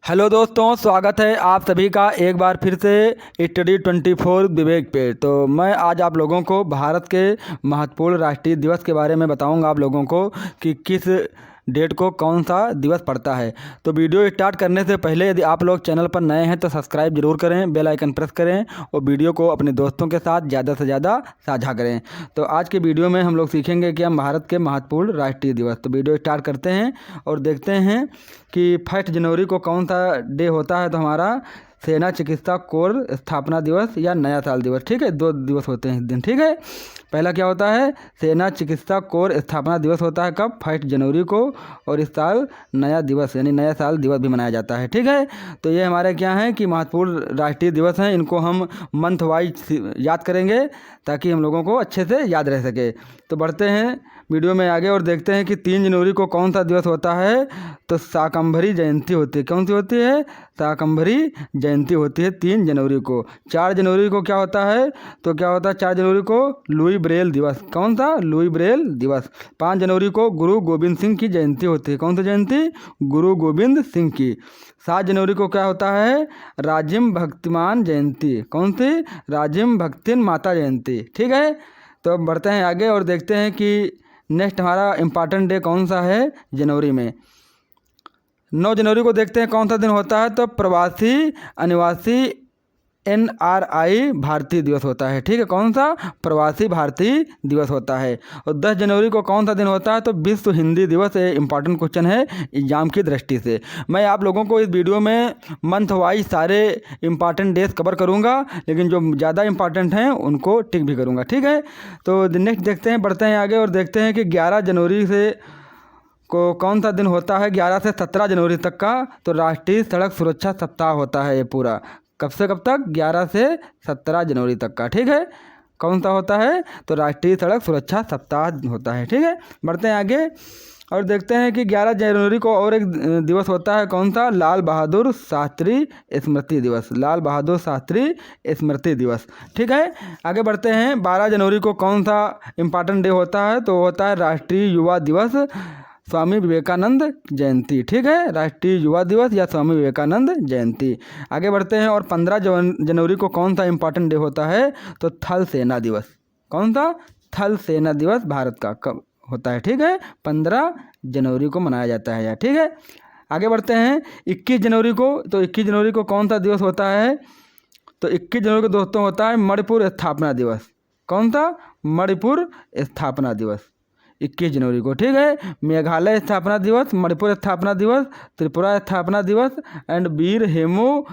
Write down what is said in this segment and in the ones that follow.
Hello दोस्तों, स्वागत है आप सभी का एक बार फिर से स्टडी 24 विवेक पे। तो मैं आज आप लोगों को भारत के महत्वपूर्ण राष्ट्रीय दिवस के बारे में बताऊंगा आप लोगों को कि किस डेट को कौन सा दिवस पड़ता है। तो वीडियो स्टार्ट करने से पहले यदि आप लोग चैनल पर नए हैं तो सब्सक्राइब जरूर करें, बेल आइकन प्रेस करें और वीडियो को अपने दोस्तों के साथ ज़्यादा से ज़्यादा साझा करें। तो आज के वीडियो में हम लोग सीखेंगे कि हम भारत के महत्वपूर्ण राष्ट्रीय दिवस। तो वीडियो स्टार्ट करते हैं और देखते हैं कि 1 जनवरी को कौन सा डे होता है। तो हमारा सेना चिकित्सा कोर स्थापना दिवस या नया साल दिवस। ठीक है, 2 दिवस होते हैं इस दिन। ठीक है, पहला क्या होता है, सेना चिकित्सा कोर स्थापना दिवस होता है कब, 1 जनवरी को। और इस साल नया दिवस यानी नया साल दिवस भी मनाया जाता है। ठीक है, तो ये हमारे क्या हैं कि महत्वपूर्ण राष्ट्रीय दिवस हैं। इनको हम मंथ वाइज याद करेंगे ताकि हम लोगों को अच्छे से याद रह सके। तो बढ़ते हैं वीडियो में आगे और देखते हैं कि 3 जनवरी को कौन सा दिवस होता है। तो शाकंभरी जयंती होती है। कौन सी होती है? शाकंभरी जयंती होती है 3 जनवरी को। 4 जनवरी को क्या होता है? तो क्या होता है 4 जनवरी को? लुई ब्रेल दिवस। कौन सा? लुई ब्रेल दिवस। 5 जनवरी को गुरु गोविंद सिंह की जयंती होती है। कौन सी जयंती? गुरु गोविंद सिंह की। 7 जनवरी को क्या होता है? राजिम भक्तिमान जयंती। कौन सी? राजिम भक्तिन माता जयंती। ठीक है, तो अब बढ़ते हैं आगे और देखते हैं कि नेक्स्ट हमारा इम्पॉर्टेंट डे कौन सा है जनवरी में। 9 जनवरी को देखते हैं कौन सा दिन होता है। तो प्रवासी अनिवासी NRI भारतीय दिवस होता है। ठीक है, कौन सा? प्रवासी भारतीय दिवस होता है। और 10 जनवरी को कौन सा दिन होता है? तो विश्व हिंदी दिवस। ये इंपॉर्टेंट क्वेश्चन है एग्जाम की दृष्टि से। मैं आप लोगों को इस वीडियो में मंथ वाइज सारे इंपॉर्टेंट डेज कवर करूंगा, लेकिन जो ज़्यादा इंपॉर्टेंट हैं उनको टिक भी करूंगा। ठीक है, तो नेक्स्ट देखते हैं, बढ़ते हैं आगे और देखते हैं कि 11 जनवरी से को कौन सा दिन होता है। 11 से 17 जनवरी तक का तो राष्ट्रीय सड़क सुरक्षा सप्ताह होता है। ये पूरा कब से कब तक? 11 से 17 जनवरी तक का। ठीक है, कौन सा होता है? तो राष्ट्रीय सड़क सुरक्षा सप्ताह होता है। ठीक है, बढ़ते हैं आगे और देखते हैं कि 11 जनवरी को और एक दिवस होता है। कौन सा? लाल बहादुर शास्त्री स्मृति दिवस। लाल बहादुर शास्त्री स्मृति दिवस। ठीक है, आगे बढ़ते हैं। 12 जनवरी को कौन सा इम्पॉर्टेंट डे होता है? तो होता है राष्ट्रीय युवा दिवस, स्वामी विवेकानंद जयंती। ठीक है, राष्ट्रीय युवा दिवस या स्वामी विवेकानंद जयंती। आगे बढ़ते हैं और 15 जनवरी को कौन सा इम्पॉर्टेंट डे होता है? तो थल सेना दिवस। कौन सा? थल सेना दिवस भारत का कब होता है? ठीक है, 15 जनवरी को मनाया जाता है। ठीक है, आगे बढ़ते हैं 21 जनवरी को। तो 21 जनवरी को कौन सा दिवस होता है? तो 21 जनवरी को दोस्तों होता है मणिपुर स्थापना दिवस। कौन सा? मणिपुर स्थापना दिवस 21 जनवरी को। ठीक है, मेघालय स्थापना दिवस, मणिपुर स्थापना दिवस, त्रिपुरा स्थापना दिवस एंड वीर हेमू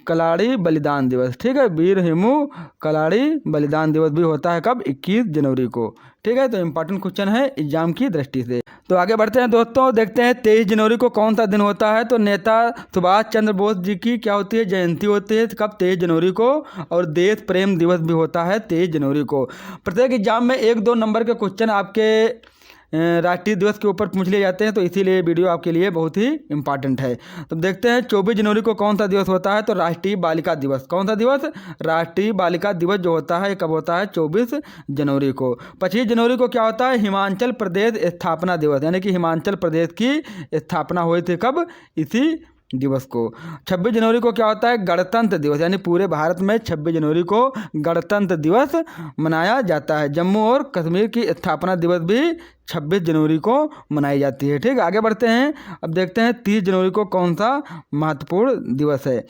कलाड़ी बलिदान दिवस। ठीक है, वीर हेमू कलाड़ी बलिदान दिवस भी होता है कब? 21 जनवरी को। ठीक है, तो इम्पॉर्टेंट क्वेश्चन है एग्जाम की दृष्टि से। तो आगे बढ़ते हैं दोस्तों, देखते हैं 23 जनवरी को कौन सा दिन होता है। तो नेता सुभाष चंद्र बोस जी की क्या होती है? जयंती होती है कब? 23 जनवरी को। और देश प्रेम दिवस भी होता है 23 जनवरी को। प्रत्येक एग्जाम में 1-2 नंबर के क्वेश्चन आपके राष्ट्रीय दिवस के ऊपर पूछ लिए जाते हैं, तो इसीलिए वीडियो आपके लिए बहुत ही इंपॉर्टेंट है। तो देखते हैं 24 जनवरी को कौन सा दिवस होता है। तो राष्ट्रीय बालिका दिवस। कौन सा दिवस? राष्ट्रीय बालिका दिवस जो होता है कब होता है? 24 जनवरी को। 25 जनवरी को क्या होता है? हिमाचल प्रदेश स्थापना दिवस, यानी कि हिमाचल प्रदेश की स्थापना हुई थी कब? इसी दिवस को। 26 जनवरी को क्या होता है? गणतंत्र दिवस, यानी पूरे भारत में 26 जनवरी को गणतंत्र दिवस मनाया जाता है। जम्मू और कश्मीर की स्थापना दिवस भी 26 जनवरी को मनाई जाती है। ठीक है, आगे बढ़ते हैं। अब देखते हैं 30 जनवरी को कौन सा महत्वपूर्ण दिवस है।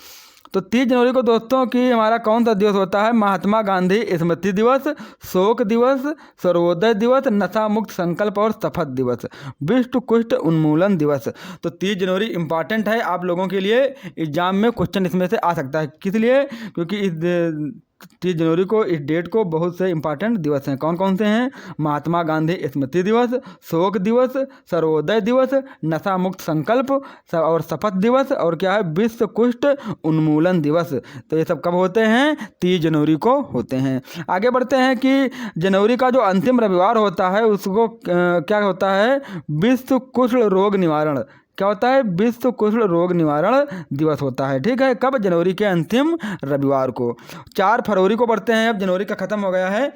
तो 30 जनवरी को दोस्तों की हमारा कौन सा दिवस होता है? महात्मा गांधी स्मृति दिवस, शोक दिवस, सर्वोदय दिवस, नशा मुक्त संकल्प और शपथ दिवस, विश्व कुष्ठ उन्मूलन दिवस। तो 30 जनवरी इंपॉर्टेंट है आप लोगों के लिए, एग्जाम में क्वेश्चन इसमें से आ सकता है। किस लिए? क्योंकि इस 30 जनवरी को, इस डेट को बहुत से इंपॉर्टेंट दिवस हैं। कौन कौन से हैं? महात्मा गांधी स्मृति दिवस, शोक दिवस, सर्वोदय दिवस, नशा मुक्त संकल्प और शपथ दिवस, और क्या है? विश्व कुष्ठ उन्मूलन दिवस। तो ये सब कब होते हैं? 30 जनवरी को होते हैं। आगे बढ़ते हैं कि जनवरी का जो अंतिम रविवार होता है उसको क्या होता है? विश्व कुष्ठ रोग निवारण। क्या होता है? विश्व कुष्ठ रोग निवारण दिवस होता है। ठीक है, कब? जनवरी के अंतिम रविवार को। 4 फरवरी को बढ़ते हैं। अब जनवरी का ख़त्म हो गया है,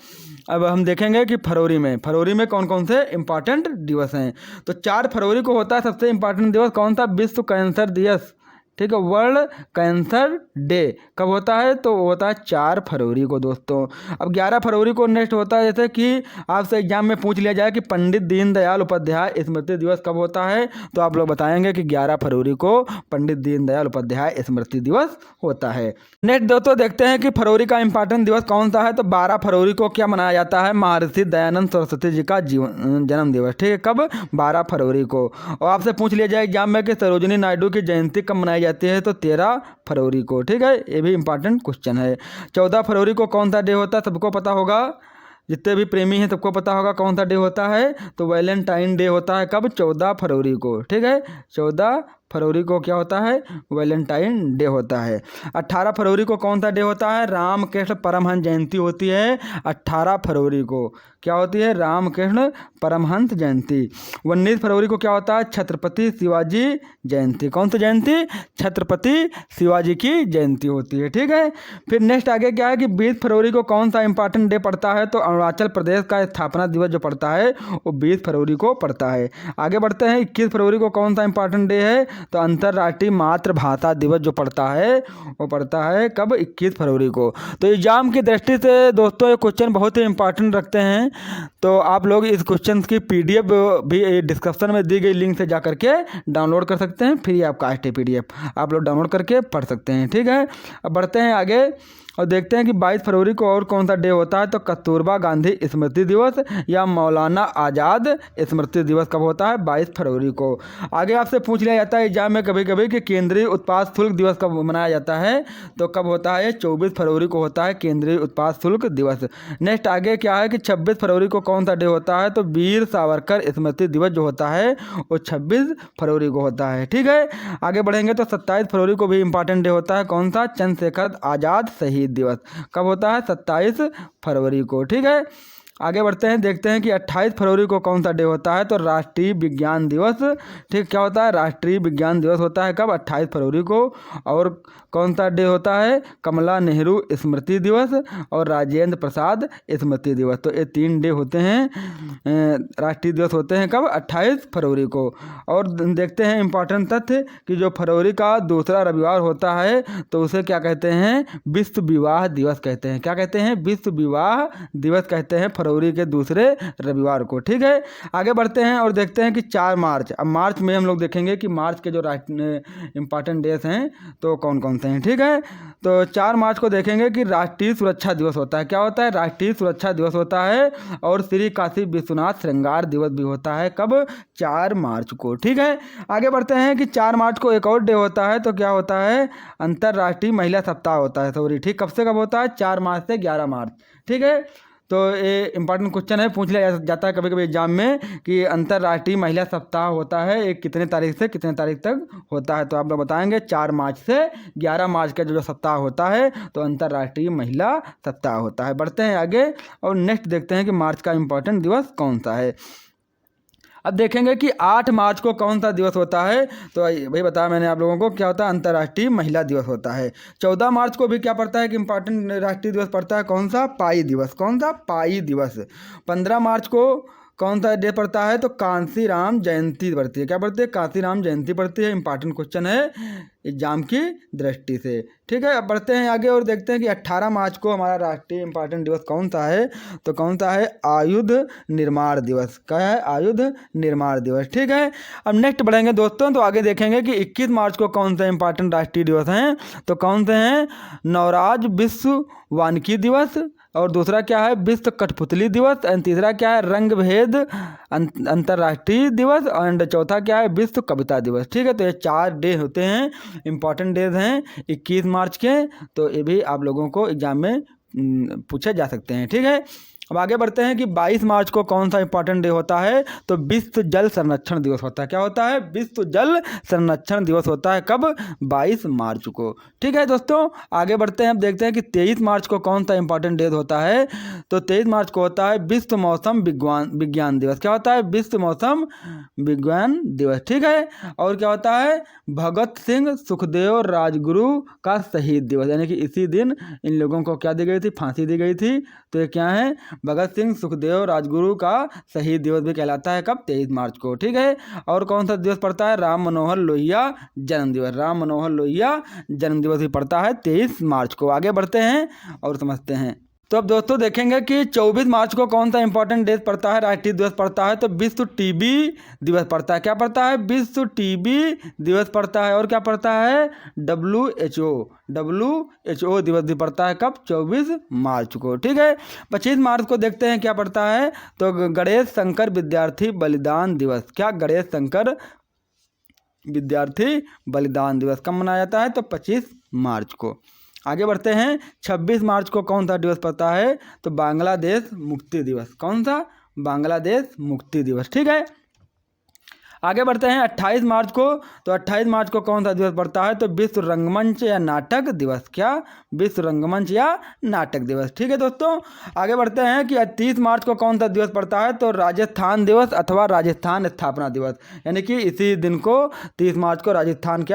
अब हम देखेंगे कि फरवरी में कौन कौन से इंपॉर्टेंट दिवस हैं। तो 4 फरवरी को होता है सबसे इंपॉर्टेंट दिवस कौन सा? विश्व कैंसर दिवस। ठीक है। वर्ल्ड कैंसर डे कब होता है? तो वो होता है 4 फरवरी को दोस्तों। अब 11 फरवरी को नेक्स्ट होता है, जैसे कि आपसे एग्जाम में पूछ लिया जाए कि पंडित दीनदयाल उपाध्याय स्मृति दिवस कब होता है, तो आप लोग बताएंगे कि 11 फरवरी को पंडित दीनदयाल उपाध्याय स्मृति दिवस होता है। नेक्स्ट दोस्तों देखते हैं कि फरवरी का इंपॉर्टेंट दिवस कौन सा है। तो 12 फरवरी को क्या मनाया जाता है? महर्षि दयानंद सरस्वती जी का जन्म दिवस। ठीक है, कब? 12 फरवरी को। और आपसे पूछ लिया जाए एग्जाम में कि सरोजिनी नायडू की जयंती कब मनाई जाती है, तो 13 फरवरी को। ठीक है, ये भी इंपॉर्टेंट क्वेश्चन है। 14 फरवरी को कौन सा डे होता है? सबको पता होगा, जितने भी प्रेमी हैं सबको पता होगा कौन सा डे होता है। तो वैलेंटाइन डे होता है कब? 14 फरवरी को। ठीक है, 14 फरवरी को क्या होता है? वैलेंटाइन डे होता है। 18 फरवरी को कौन सा डे होता है? रामकृष्ण परमहंस जयंती होती है 18 फरवरी को। क्या होती है? रामकृष्ण परमहंस जयंती। 19 फरवरी को क्या होता है? छत्रपति शिवाजी जयंती। कौन सी जयंती? छत्रपति शिवाजी की जयंती होती है। ठीक है, फिर नेक्स्ट आगे क्या है कि 20 फरवरी को कौन सा इंपॉर्टेंट डे पड़ता है? तो अरुणाचल प्रदेश का स्थापना दिवस जो पड़ता है वो 20 फरवरी को पड़ता है। आगे बढ़ते हैं, 21 फरवरी को कौन सा इंपॉर्टेंट डे है? तो अंतर्राष्ट्रीय मातृभाषा दिवस जो पड़ता है वो पड़ता है कब? 21 फरवरी को। तो एग्जाम की दृष्टि से दोस्तों ये क्वेश्चन बहुत ही इंपॉर्टेंट रखते हैं। तो आप लोग इस क्वेश्चन की PDF भी डिस्क्रिप्शन में दी गई लिंक से जा करके डाउनलोड कर सकते हैं। फ्री आपका PDF आप लोग डाउनलोड करके पढ़ सकते हैं। ठीक है, अब बढ़ते हैं आगे और देखते हैं कि 22 फरवरी को और कौन सा डे होता है। तो कस्तूरबा गांधी स्मृति दिवस या मौलाना आज़ाद स्मृति दिवस कब होता है? 22 फरवरी को। आगे आपसे पूछ लिया जाता है एग्जाम में कभी कभी कि केंद्रीय उत्पाद शुल्क दिवस कब मनाया जाता है? तो कब होता है? 24 फरवरी को होता है केंद्रीय उत्पाद शुल्क दिवस। नेक्स्ट आगे क्या है कि 26 फरवरी को कौन सा डे होता है? तो वीर सावरकर स्मृति दिवस जो होता है वो 26 फरवरी को होता है। ठीक है, आगे बढ़ेंगे तो 27 फरवरी को भी इंपॉर्टेंट डे होता है। कौन सा? चंद्रशेखर आज़ाद शहीद दिवस। कब होता है? 27 फरवरी को। ठीक है, आगे बढ़ते हैं, देखते हैं कि 28 फरवरी को कौन सा डे होता है। तो राष्ट्रीय विज्ञान दिवस। ठीक, क्या होता है? राष्ट्रीय विज्ञान दिवस होता है कब? 28 फरवरी को। और कौन सा डे होता है? कमला नेहरू स्मृति दिवस और राजेंद्र प्रसाद स्मृति दिवस। तो ये 3 डे होते हैं, राष्ट्रीय दिवस होते हैं कब? 28 फरवरी को। और देखते हैं इंपॉर्टेंट तथ्य कि जो फरवरी का दूसरा रविवार होता है तो उसे क्या कहते हैं? विश्व विवाह दिवस कहते हैं। क्या कहते हैं? विश्व विवाह दिवस कहते हैं फरवरी के दूसरे रविवार को। ठीक है, आगे बढ़ते हैं और देखते हैं कि 4 मार्च। अब मार्च में हम लोग देखेंगे कि मार्च के जो इंपॉर्टेंट डेज हैं तो कौन कौन से हैं। ठीक है, तो 4 मार्च को देखेंगे कि राष्ट्रीय सुरक्षा दिवस होता है। क्या होता है? राष्ट्रीय सुरक्षा दिवस होता है। और श्री काशी विश्वनाथ श्रृंगार दिवस भी होता है कब? 4 मार्च को। ठीक है, आगे बढ़ते हैं कि 4 मार्च को एक और डे होता है। तो क्या होता है? अंतर्राष्ट्रीय महिला सप्ताह होता है। सॉरी, ठीक, कब से कब होता है? 4 मार्च से 11 मार्च। ठीक है, तो ये इंपॉर्टेंट क्वेश्चन है, पूछ लिया जाता है कभी कभी एग्जाम में कि अंतर्राष्ट्रीय महिला सप्ताह होता है एक कितने तारीख से कितने तारीख तक होता है। तो आप लोग बताएंगे 4 मार्च से 11 मार्च का जो सप्ताह होता है तो अंतर्राष्ट्रीय महिला सप्ताह होता है। बढ़ते हैं आगे और नेक्स्ट देखते हैं कि मार्च का इंपॉर्टेंट दिवस कौन सा है। अब देखेंगे कि 8 मार्च को कौन सा दिवस होता है। तो भाई बताया मैंने आप लोगों को, क्या होता है? अंतर्राष्ट्रीय महिला दिवस होता है। 14 मार्च को भी क्या पड़ता है कि इंपॉर्टेंट राष्ट्रीय दिवस पड़ता है। कौन सा? पाई दिवस। कौन सा? पाई दिवस। 15 मार्च को कौन सा डे पड़ता है? तो कांसीराम जयंती पड़ती है। क्या पड़ती है? कांसीराम जयंती पड़ती है। इंपॉर्टेंट क्वेश्चन है एग्जाम की दृष्टि से। ठीक है, अब बढ़ते हैं आगे और देखते हैं कि 18 मार्च को हमारा राष्ट्रीय इंपॉर्टेंट दिवस कौन सा है। तो कौन सा है? आयुध निर्माण दिवस। क्या है? आयुध निर्माण दिवस। ठीक है, अब नेक्स्ट बढ़ेंगे दोस्तों तो आगे देखेंगे कि 21 मार्च को कौन सा इंपॉर्टेंट राष्ट्रीय दिवस हैं। तो कौन से हैं? नवराज विश्व वानिकी दिवस। और दूसरा क्या है? विश्व कठपुतली दिवस। एंड तीसरा क्या है? रंग भेद अंतर्राष्ट्रीय दिवस। एंड चौथा क्या है? विश्व कविता दिवस। ठीक है, तो ये 4 डे होते हैं, इंपॉर्टेंट डेज हैं 21 मार्च के। तो ये भी आप लोगों को एग्जाम में पूछे जा सकते हैं। ठीक है, अब आगे बढ़ते हैं कि 22 मार्च को कौन सा इंपॉर्टेंट डे होता है। तो विश्व जल संरक्षण दिवस होता है। क्या होता है? विश्व जल संरक्षण दिवस होता है कब? 22 मार्च को। ठीक है दोस्तों, आगे बढ़ते हैं, अब देखते हैं कि 23 मार्च को कौन सा इंपॉर्टेंट डे होता है। तो 23 मार्च को होता है विश्व मौसम विज्ञान दिवस। क्या होता है? विश्व मौसम विज्ञान दिवस। ठीक है, और क्या होता है? भगत सिंह सुखदेव राजगुरु का शहीद दिवस, यानी कि इसी दिन इन लोगों को क्या दी गई थी? फांसी दी गई थी। तो ये क्या है? भगत सिंह सुखदेव राजगुरु का शहीद दिवस भी कहलाता है कब? 23 मार्च को। ठीक है। और कौन सा दिवस पड़ता है? राम मनोहर लोहिया जन्म दिवस। राम मनोहर लोहिया जन्म दिवस भी पड़ता है 23 मार्च को। आगे बढ़ते हैं और समझते हैं। तो अब दोस्तों देखेंगे कि 24 मार्च को कौन सा इंपॉर्टेंट डे पड़ता है, राष्ट्रीय दिवस पड़ता है? तो विश्व टीबी दिवस पड़ता है। क्या पड़ता है? विश्व टीबी दिवस पड़ता है। और क्या पड़ता है? WHO दिवस भी पड़ता है कब? 24 मार्च को। ठीक है। 25 मार्च को देखते हैं क्या पड़ता है। तो गणेश शंकर विद्यार्थी बलिदान दिवस। क्या? गणेश शंकर विद्यार्थी बलिदान दिवस कब मनाया जाता है? तो 25 मार्च को। आगे बढ़ते हैं। 26 मार्च को कौन सा दिवस पड़ता है? तो बांग्लादेश मुक्ति दिवस। कौन सा? बांग्लादेश मुक्ति दिवस। ठीक है। आगे बढ़ते हैं 28 मार्च को। तो 28 मार्च को कौन सा दिवस पड़ता है? तो विश्व रंगमंच या नाटक दिवस। क्या? विश्व रंगमंच या नाटक दिवस। ठीक है दोस्तों। आगे बढ़ते हैं कि 30 मार्च को कौन सा दिवस पड़ता है? तो राजस्थान दिवस अथवा राजस्थान स्थापना दिवस। यानी कि इसी दिन को 30 मार्च को राजस्थान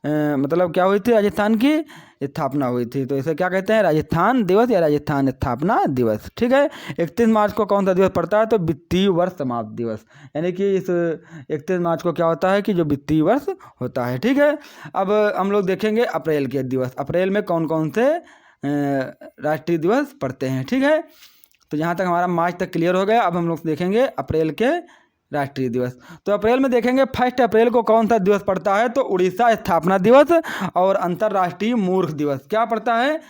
मतलब क्या हुई थी? राजस्थान की स्थापना हुई थी। तो इसे क्या कहते हैं? राजस्थान दिवस या राजस्थान स्थापना दिवस। ठीक है। 31 मार्च को कौन सा दिवस पड़ता है? तो वित्तीय वर्ष समाप्ति दिवस। यानी कि इस 31 मार्च को क्या होता है कि जो वित्तीय वर्ष होता है। ठीक है। अब हम लोग देखेंगे अप्रैल के दिवस। अप्रैल में कौन कौन से राष्ट्रीय दिवस पड़ते हैं। ठीक है। तो यहाँ तक हमारा मार्च तक क्लियर हो गया। अब हम लोग देखेंगे अप्रैल के राष्ट्रीय दिवस। तो अप्रैल में देखेंगे 1 अप्रैल को कौन सा दिवस पड़ता है? तो उड़ीसा स्थापना दिवस और अंतर्राष्ट्रीय मूर्ख दिवस। क्या पड़ता है?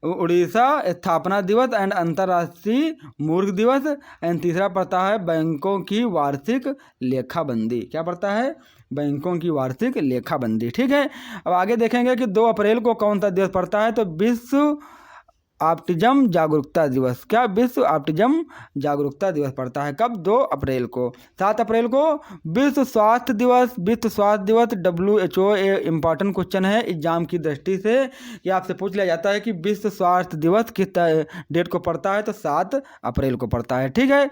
उड़ीसा स्थापना दिवस एंड अंतर्राष्ट्रीय मूर्ख दिवस। एंड तीसरा पड़ता है बैंकों की वार्षिक लेखाबंदी। क्या पड़ता है? बैंकों की वार्षिक लेखाबंदी। ठीक है। अब आगे देखेंगे कि 2 अप्रैल को कौन सा दिवस पड़ता है? तो विश्व ऑटिज्म जागरूकता दिवस। क्या? विश्व ऑटिज्म जागरूकता दिवस पड़ता है कब? 2 अप्रैल को। 7 अप्रैल को विश्व स्वास्थ्य दिवस। विश्व स्वास्थ्य दिवस WHO इम्पॉर्टेंट क्वेश्चन है एग्जाम की दृष्टि से। ये आपसे पूछ लिया जाता है कि विश्व स्वास्थ्य दिवस किस डेट को पड़ता है? तो 7 अप्रैल को पड़ता है। ठीक है।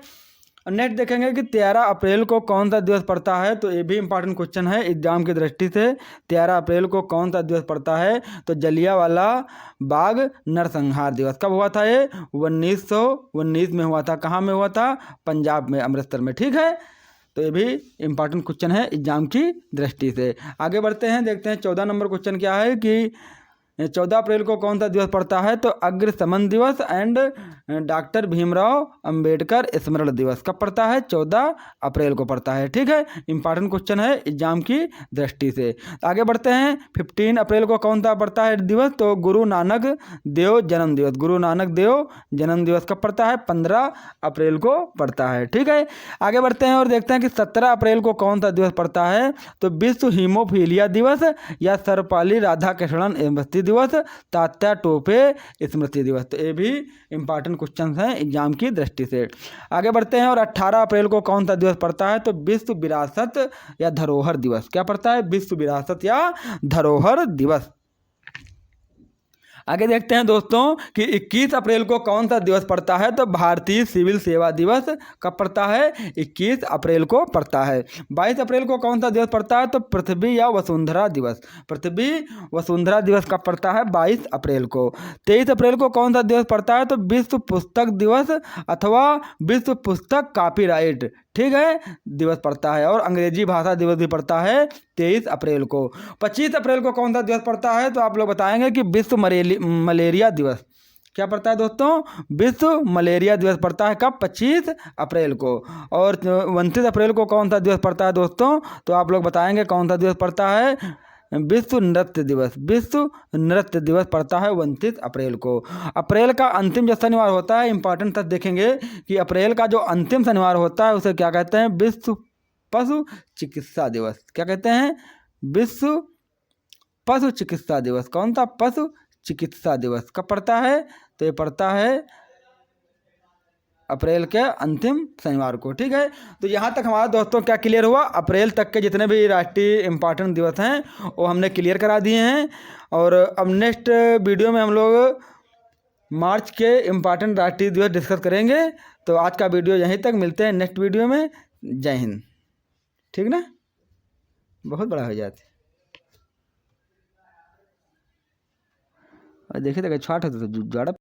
नेक्स्ट देखेंगे कि 13 अप्रैल को कौन सा दिवस पड़ता है? तो ये भी इंपॉर्टेंट क्वेश्चन है एग्जाम की दृष्टि से। 13 अप्रैल को कौन सा दिवस पड़ता है? तो जलियांवाला बाग नरसंहार दिवस। कब हुआ था ये? 1919 में हुआ था। कहाँ में हुआ था? पंजाब में, अमृतसर में। ठीक है। तो ये भी इंपॉर्टेंट क्वेश्चन है एग्जाम की दृष्टि से। आगे बढ़ते हैं, देखते हैं 14 नंबर क्वेश्चन क्या है कि 14 अप्रैल को कौन सा दिवस पड़ता है? तो अग्रसमन दिवस एंड डॉक्टर भीमराव अंबेडकर स्मरण दिवस। कब पड़ता है? 14 अप्रैल को पड़ता है। ठीक है। इंपॉर्टेंट क्वेश्चन है एग्जाम की दृष्टि से। आगे बढ़ते हैं। 15 अप्रैल को कौन सा पड़ता है दिवस? तो गुरु नानक देव जन्म दिवस। गुरु नानक देव जन्म दिवस कब पड़ता है? 15 अप्रैल को पड़ता है। ठीक है। आगे बढ़ते हैं और देखते हैं कि 17 अप्रैल को कौन सा दिवस पड़ता है? तो विश्व हीमोफीलिया दिवस या सर्वपल्ली राधाकृष्णन स्मृति दिवस, तात्या टोपे स्मृति दिवस। तो ये भी इंपॉर्टेंट क्वेश्चन हैं एग्जाम की दृष्टि से। आगे बढ़ते हैं और 18 अप्रैल को कौन सा दिवस पड़ता है? तो विश्व विरासत या धरोहर दिवस। क्या पड़ता है? विश्व विरासत या धरोहर दिवस। आगे देखते हैं दोस्तों कि 21 अप्रैल को कौन सा दिवस पड़ता है? तो भारतीय सिविल सेवा दिवस। कब पड़ता है? 21 अप्रैल को पड़ता है। 22 अप्रैल को कौन सा दिवस पड़ता है? तो पृथ्वी या वसुंधरा दिवस। पृथ्वी वसुंधरा दिवस कब पड़ता है? 22 अप्रैल को। 23 अप्रैल को कौन सा दिवस पड़ता है? तो विश्व पुस्तक दिवस अथवा विश्व पुस्तक कॉपीराइट, ठीक है, दिवस पड़ता है। और अंग्रेजी भाषा दिवस भी पड़ता है 23 अप्रैल को। 25 अप्रैल को कौन सा दिवस पड़ता है? तो आप लोग बताएंगे कि विश्व मलेरिया दिवस। क्या पड़ता है दोस्तों? विश्व मलेरिया दिवस पड़ता है कब? 25 अप्रैल को। और 29 अप्रैल को कौन सा दिवस पड़ता है दोस्तों? तो आप लोग बताएंगे कौन सा दिवस पड़ता है? विश्व नृत्य दिवस। विश्व नृत्य दिवस पड़ता है 29 अप्रैल को। अप्रैल का अंतिम जो शनिवार होता है, इंपॉर्टेंट तथ्य देखेंगे कि अप्रैल का जो अंतिम शनिवार होता है उसे क्या कहते हैं? विश्व पशु चिकित्सा दिवस। क्या कहते हैं? विश्व पशु चिकित्सा दिवस। कौन सा? पशु चिकित्सा दिवस। कब पड़ता है? तो ये पड़ता है अप्रैल के अंतिम शनिवार को। ठीक है। तो यहाँ तक हमारा दोस्तों क्या क्लियर हुआ? अप्रैल तक के जितने भी राष्ट्रीय इंपॉर्टेंट दिवस हैं वो हमने क्लियर करा दिए हैं। और अब नेक्स्ट वीडियो में हम लोग मार्च के इंपॉर्टेंट राष्ट्रीय दिवस डिस्कस करेंगे। तो आज का वीडियो यहीं तक, मिलते हैं नेक्स्ट वीडियो में। जय हिंद। ठीक ना? बहुत बड़ा हो जाते देखिए तो छाट होता तो ज़्यादा